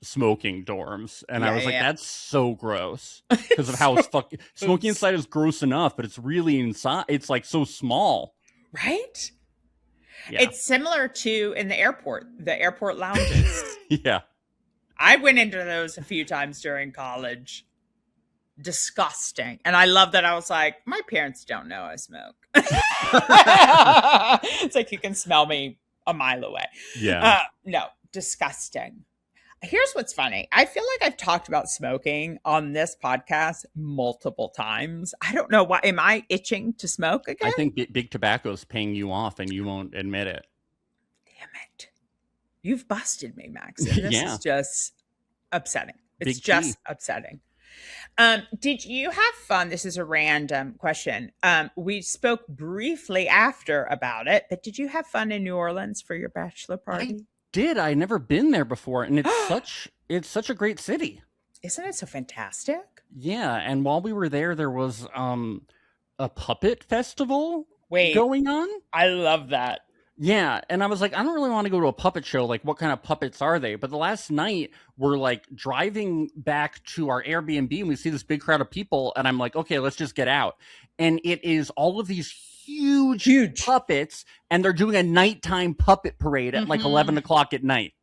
smoking dorms, and I was like, that's so gross because of how it's fucking smoking inside is gross enough, but it's really inside, it's like so small, right? It's similar to in the airport lounges. I went into those a few times during college. Disgusting. And I love that I was like, my parents don't know I smoke. It's like you can smell me a mile away. No, disgusting. Here's what's funny. I feel like I've talked about smoking on this podcast multiple times. I don't know why. Am I itching to smoke again? I think big tobacco's paying you off and you won't admit it. Damn it. You've busted me, Max. And this is just upsetting. It's just upsetting. Did you have fun? This is a random question. We spoke briefly after about it, but did you have fun in New Orleans for your bachelor party? I'd never been there before, and it's such a great city. Isn't it so fantastic? Yeah, and while we were there was a puppet festival going on. I love that. Yeah, and I was like, I don't really want to go to a puppet show. Like, what kind of puppets are they? But the last night, we're like driving back to our Airbnb, and we see this big crowd of people, and I'm like, okay, let's just get out. And it is all of these huge puppets, and they're doing a nighttime puppet parade at like 11 o'clock at night.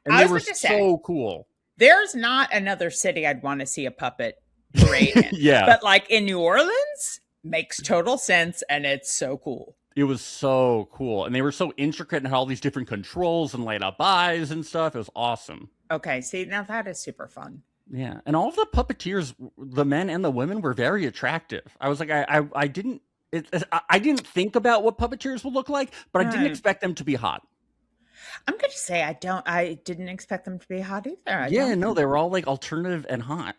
And they were so cool. There's not another city I'd want to see a puppet parade in. But like in New Orleans, makes total sense, and it's so cool. It was so cool. And they were so intricate and had all these different controls and light up eyes and stuff. It was awesome. Okay, see, now that is super fun. Yeah. And all of the puppeteers, the men and the women, were very attractive. I was like, I didn't think about what puppeteers would look like, but I didn't expect them to be hot. I'm going to say I didn't expect them to be hot either. No, they were all like alternative and hot.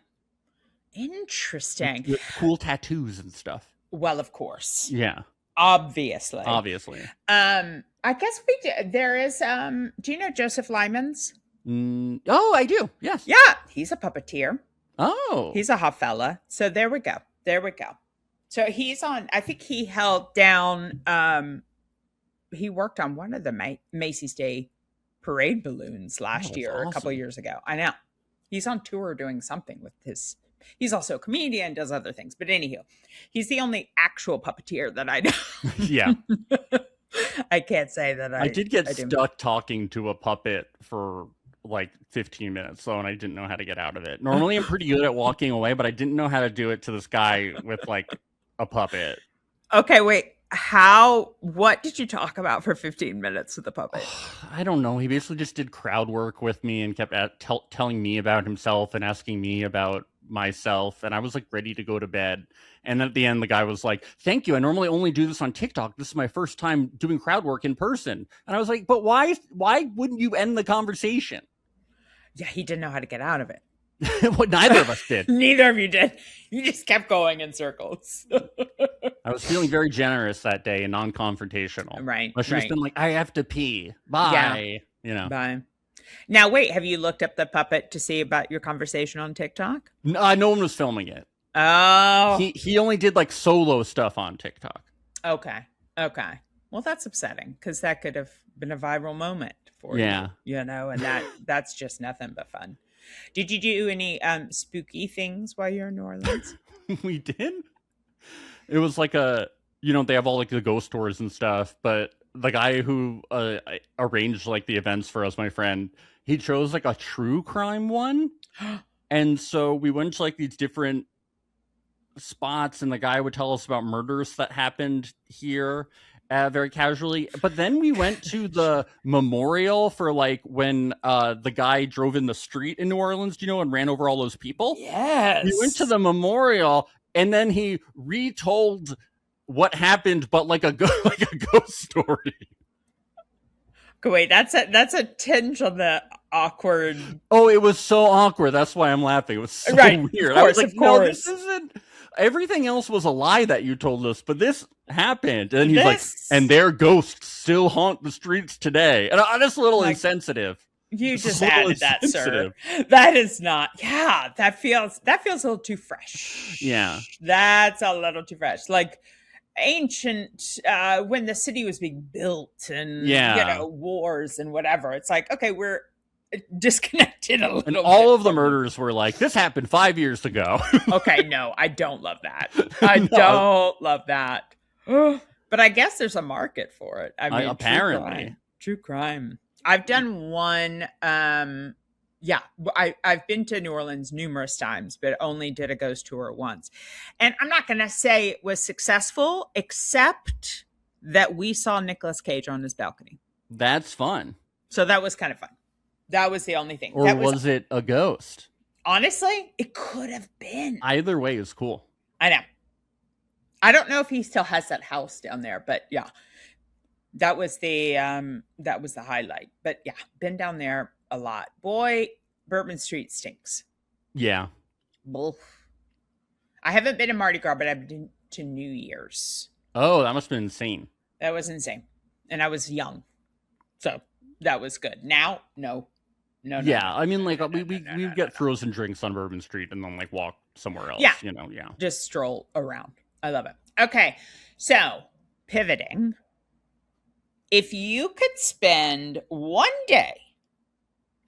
Interesting. With cool tattoos and stuff. Well, of course. Yeah. Obviously. I guess we did. There is, do you know Joseph Lyman's? Oh, I do. Yes. Yeah. He's a puppeteer. Oh. He's a hot fella. So there we go. So he's on, I think he held down, he worked on one of the Macy's Day Parade balloons last year, a couple years ago. I know. He's on tour doing something with his, he's also a comedian, does other things. But anywho, he's the only actual puppeteer that I know. Yeah. I can't say that I did get stuck talking to a puppet for like 15 minutes, though, and I didn't know how to get out of it. Normally, I'm pretty good at walking away, but I didn't know how to do it to this guy with like a puppet. Okay, wait. What did you talk about for 15 minutes with the puppet? I don't know. He basically just did crowd work with me and kept telling me about himself and asking me about myself. And I was like ready to go to bed. And at the end, the guy was like, thank you. I normally only do this on TikTok. This is my first time doing crowd work in person. And I was like, but why wouldn't you end the conversation? Yeah, he didn't know how to get out of it. What neither of us did. Neither of you did. You just kept going in circles. I was feeling very generous that day and non-confrontational. Right. I should have been like, I have to pee. Bye. Yeah. Bye. Now, wait, have you looked up the puppet to see about your conversation on TikTok? No one was filming it. Oh. He only did like solo stuff on TikTok. Okay. Well, that's upsetting because that could have been a viral moment for you. And that's just nothing but fun. Did you do any spooky things while you're in New Orleans? We did. It was like they have all like the ghost tours and stuff, but the guy who arranged like the events for us, my friend, he chose like a true crime one. And so we went to like these different spots, and the guy would tell us about murders that happened here very casually. But then we went to the memorial for like when the guy drove in the street in New Orleans, and ran over all those people. Yes. We went to the memorial, and then he retold what happened, but like a ghost story. Wait, that's a tinge on the awkward. Oh, it was so awkward. That's why I'm laughing. It was so weird. I was like, no, this isn't. Everything else was a lie that you told us, but this happened. And he's like, and their ghosts still haunt the streets today. And I'm just a little insensitive. You just added that, sir. That is not. Yeah, that feels a little too fresh. Yeah, that's a little too fresh. Like ancient, when the city was being built, and wars and whatever. It's like, okay, we're disconnected a little. And all of the murders were like, this happened 5 years ago. Okay, no, I don't love that. I don't love that. But I guess there's a market for it. I mean, apparently, true crime. I've done one. I've been to New Orleans numerous times, but only did a ghost tour once. And I'm not going to say it was successful, except that we saw Nicolas Cage on his balcony. That's fun. So that was kind of fun. That was the only thing. Or was it a ghost? Honestly, it could have been. Either way is cool. I know. I don't know if he still has that house down there, but yeah. That was the highlight. But yeah, been down there a lot. Boy, Bourbon Street stinks. Yeah. Bull. I haven't been to Mardi Gras, but I've been to New Year's. Oh, that must have been insane. That was insane. And I was young. So that was good. Now, no. Yeah, I mean, like, we get frozen drinks on Bourbon Street and then, like, walk somewhere else. Yeah. Yeah. Just stroll around. I love it. Okay, so pivoting. If you could spend one day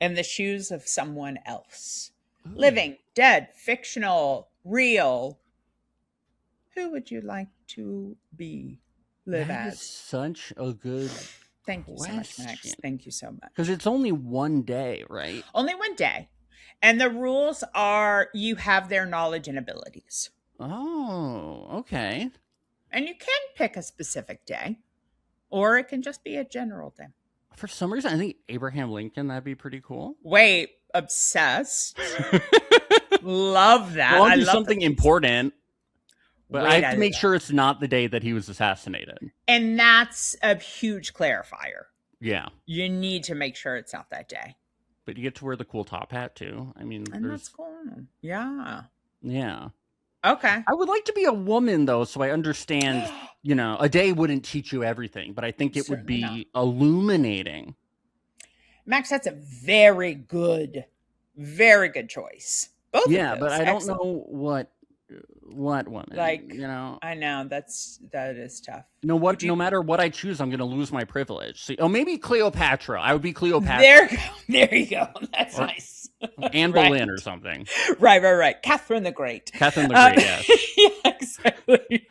in the shoes of someone else, living, dead, fictional, real, who would you like to live as? Such a good Thank you so much, Max. Thank you so much. Because it's only one day, right? Only one day. And the rules are you have their knowledge and abilities. Oh, okay. And you can pick a specific day, or it can just be a general day. For some reason, I think Abraham Lincoln, that'd be pretty cool. Wait, obsessed. Love that. Well, I'll do something important. But I have to make sure it's not the day that he was assassinated. And that's a huge clarifier. Yeah. You need to make sure it's not that day. But you get to wear the cool top hat, too. I mean, and that's cool. Yeah. Yeah. Okay. I would like to be a woman, though, so I understand, a day wouldn't teach you everything, but I think it would be illuminating. Max, that's a very good choice. Both of those. But I don't know what woman, I know that is tough. No matter what I choose, I'm going to lose my privilege. So, maybe Cleopatra. I would be Cleopatra. There you go. That's nice. Anne Boleyn or something. Right. Catherine the Great. Yes. Yeah, exactly.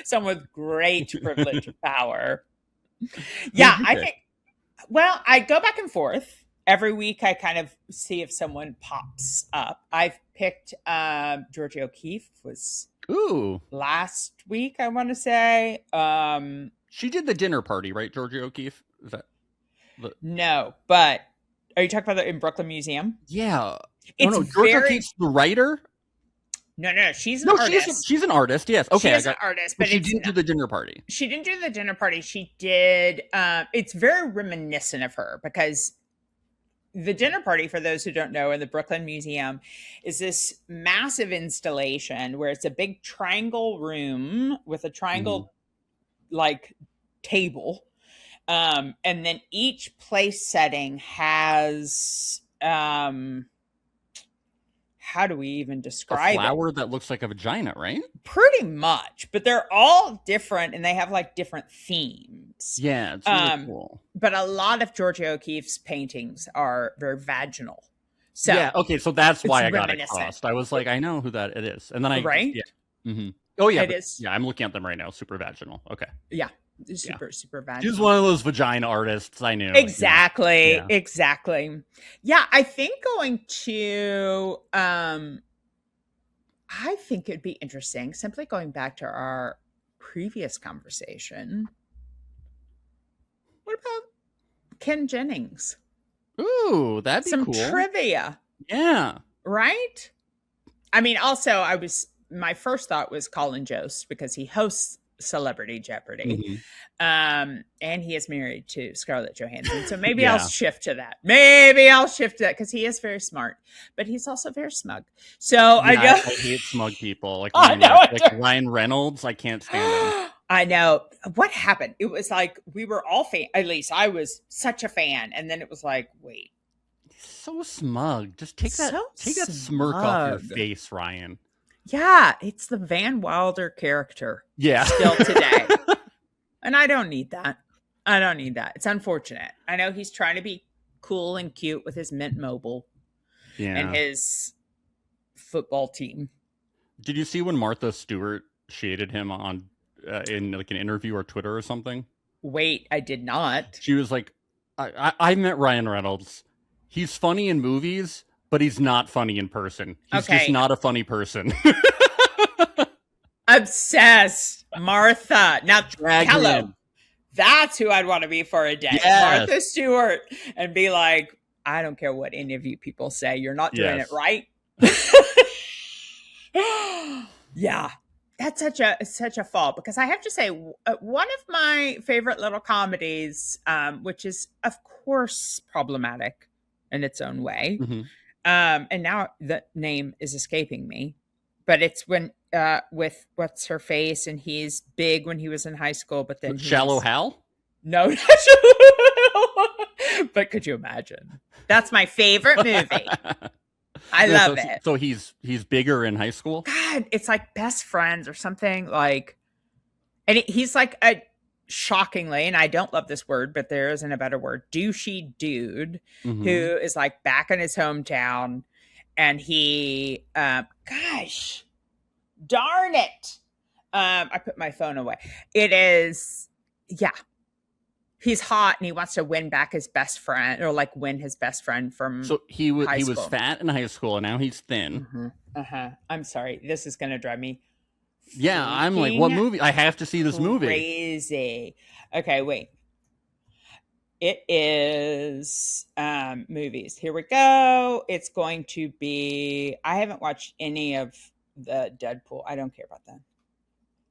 Someone with great privilege and power. Yeah, I think. Well, I go back and forth. Every week, I kind of see if someone pops up. I've picked Georgia O'Keeffe was last week, I want to say. She did the dinner party, right, Georgia O'Keeffe? Is that No, but are you talking about in Brooklyn Museum? Yeah. Georgia O'Keeffe's the writer? No, she's an artist. She's an artist, yes. Okay. She's an artist, but she didn't do the dinner party. She didn't do the dinner party. She did, it's very reminiscent of her because the dinner party, for those who don't know, in the Brooklyn Museum is this massive installation where it's a big triangle room with a triangle like table. And then each place setting has how do we even describe a flower that looks like a vagina, right? Pretty much, but they're all different and they have like different themes. Yeah, it's really cool. But a lot of Georgia O'Keeffe's paintings are very vaginal. So yeah, okay, so that's why I got it crossed. I was like, I know who that it is, and then I right. Yeah. Mm-hmm. Oh yeah, it is. Yeah, I'm looking at them right now. Super vaginal. Okay. Yeah. Super vaginal. She's one of those vagina artists I knew. Exactly. Yeah. Exactly. Yeah, I think going to I think it'd be interesting, simply going back to our previous conversation. What about Ken Jennings? Ooh, that'd be cool. Some trivia. Yeah. Right? I mean, also my first thought was Colin Jost because he hosts Celebrity Jeopardy. And he is married to Scarlett Johansson. So maybe I'll shift to that. Because he is very smart, but he's also very smug. So I hate smug people. Like Ryan Reynolds, I can't stand him. I know. What happened? It was like we were all at least I was such a fan. And then it was like, wait. He's so smug. Just take that smirk off your face, Ryan. Yeah, it's the Van Wilder character. Yeah. Still today. And I don't need that. It's unfortunate. I know he's trying to be cool and cute with his Mint Mobile and his football team. Did you see when Martha Stewart shaded him on in like an interview or Twitter or something? Wait, I did not. She was like, I met Ryan Reynolds. He's funny in movies, but he's not funny in person. He's just not a funny person. Obsessed. Martha. Now, hello. That's who I'd want to be for a day. Yes. Martha Stewart. And be like, I don't care what any of you people say. You're not doing it right. Yeah. That's such a fall. Because I have to say, one of my favorite little comedies, which is, of course, problematic in its own way. And now the name is escaping me. But it's when with what's her face, and he's big when he was in high school, but then Shallow Hal? No, but could you imagine? That's my favorite movie. I love it. So he's bigger in high school? God, it's like Best Friends or something like, and he's like a shockingly, and I don't love this word, but there isn't a better word, douchey dude who is like back in his hometown. And he, gosh, darn it. I put my phone away. It is, he's hot and he wants to win back his best friend, or like win his best friend from So he was fat in high school and now he's thin. I'm sorry. This is going to drive me. Yeah, I'm like, what movie? I have to see this movie. Crazy. Okay, wait. It is movies. Here we go. It's going to be, I haven't watched any of the Deadpool. I don't care about that.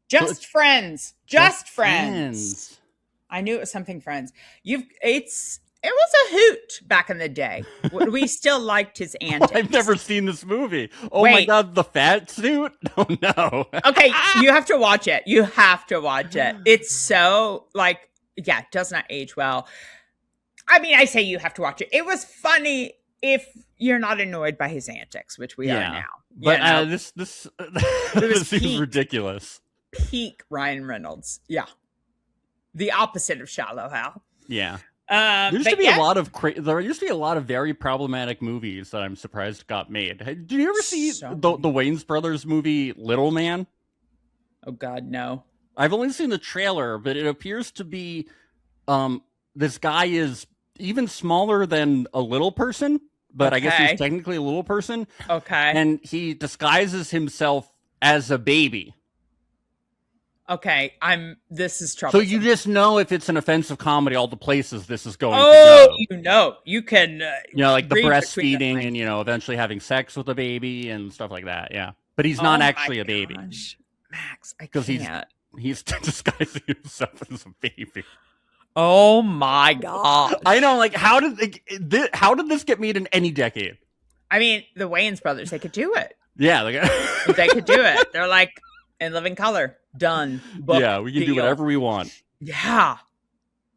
Just Friends. Just Friends. I knew it was something Friends. It was a hoot back in the day. We still liked his antics. I've never seen this movie. Oh my God, the fat suit? Oh no. Okay, you have to watch it. It's so like, it does not age well. I mean, I say you have to watch it. It was funny if you're not annoyed by his antics, which we are now. But this seems ridiculous. Peak Ryan Reynolds. Yeah. The opposite of Shallow Hal. Yeah. There used to be a lot of very problematic movies that I'm surprised got made. Did you ever see the Wayans Brothers movie Little Man? Oh God, no. I've only seen the trailer, but it appears to be this guy is even smaller than a little person, but I guess he's technically a little person. Okay. And he disguises himself as a baby. Okay, this is trouble. So you just know if it's an offensive comedy, all the places this is going to go. You can... like the breastfeeding and, eventually having sex with a baby and stuff like that, yeah. But he's not actually a baby. Max, I can't. Because he's disguising himself as a baby. Oh my god! I know, like, how did this get made in any decade? I mean, the Wayans brothers, they could do it. Yeah, they could do it. They're like, in living color, done. Book, yeah, we can do whatever we want. Yeah.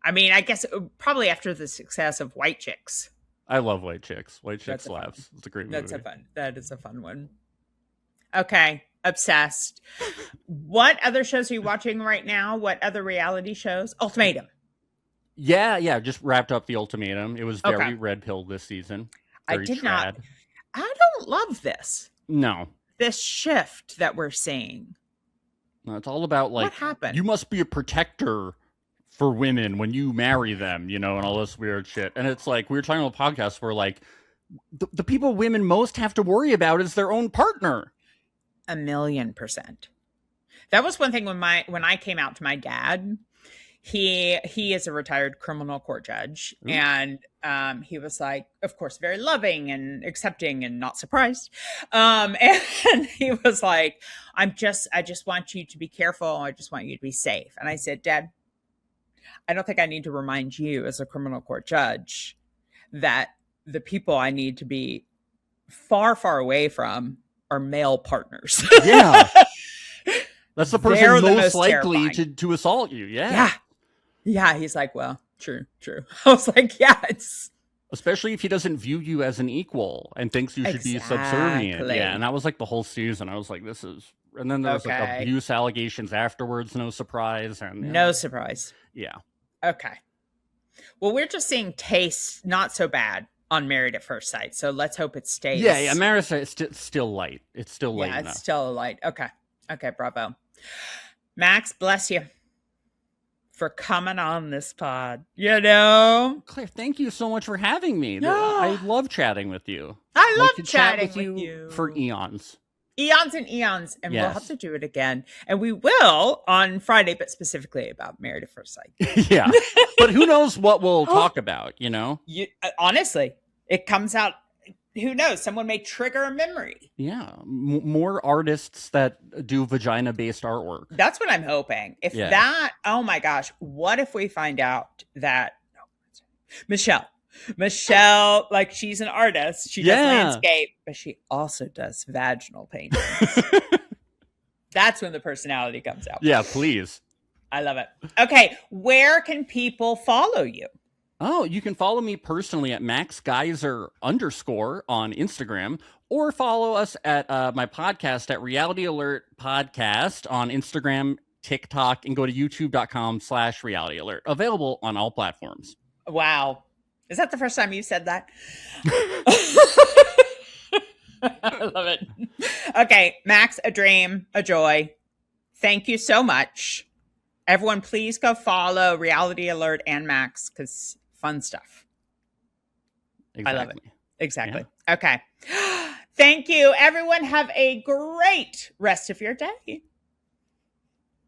I mean, I guess probably after the success of White Chicks. I love White Chicks. White Chicks slaps. It's a great movie. That is a fun one. Okay. Obsessed. What other shows are you watching right now? What other reality shows? Ultimatum. Yeah. Just wrapped up The Ultimatum. It was very red pill this season. Very I did trad. not. I don't love this. No. This shift that we're seeing. No, it's all about, like, what happened? You must be a protector for women when you marry them, and all this weird shit. And it's like, we were talking about podcasts where, like, the people women most have to worry about is their own partner. 1,000,000%. That was one thing when I came out to my dad. He is a retired criminal court judge. Ooh. And he was like, of course, very loving and accepting and not surprised. And he was like, I just want you to be careful. I just want you to be safe. And I said, Dad, I don't think I need to remind you as a criminal court judge that the people I need to be far, far away from are male partners. Yeah. That's the person most likely to assault you. Yeah. Yeah. He's like, well, true. I was like, yeah, it's. Especially if he doesn't view you as an equal and thinks you should be subservient. Yeah. And that was like the whole season. I was like, this is. And then there was like abuse allegations afterwards. No surprise. And no surprise. Yeah. Okay. Well, we're just seeing taste not so bad on Married at First Sight. So let's hope it stays. Yeah. Married at First Sight, it's still light. It's still light enough. It's still light. Okay, bravo. Max, bless you for coming on this pod. Claire, thank you so much for having me. I love chatting with you. I love chatting with you for eons. Eons and eons. And we'll have to do it again. And we will on Friday, but specifically about Married at First Sight. Yeah. But who knows what we'll talk about, Honestly, it comes out. Who knows? Someone may trigger a memory. Yeah. More artists that do vagina-based artwork. That's what I'm hoping. Oh my gosh. What if we find out that Michelle, like, she's an artist. She does landscape, but she also does vaginal paintings. That's when the personality comes out. Yeah, please. I love it. Okay. Where can people follow you? Oh, you can follow me personally at Max Gieser _ on Instagram, or follow us at my podcast at Reality Alert Podcast on Instagram, TikTok, and go to youtube.com/Reality Alert. Available on all platforms. Wow. Is that the first time you said that? I love it. Okay, Max, a dream, a joy. Thank you so much. Everyone, please go follow Reality Alert and Max, because fun stuff. Exactly. I love it. Exactly. Yeah. Okay. Thank you, everyone. Have a great rest of your day.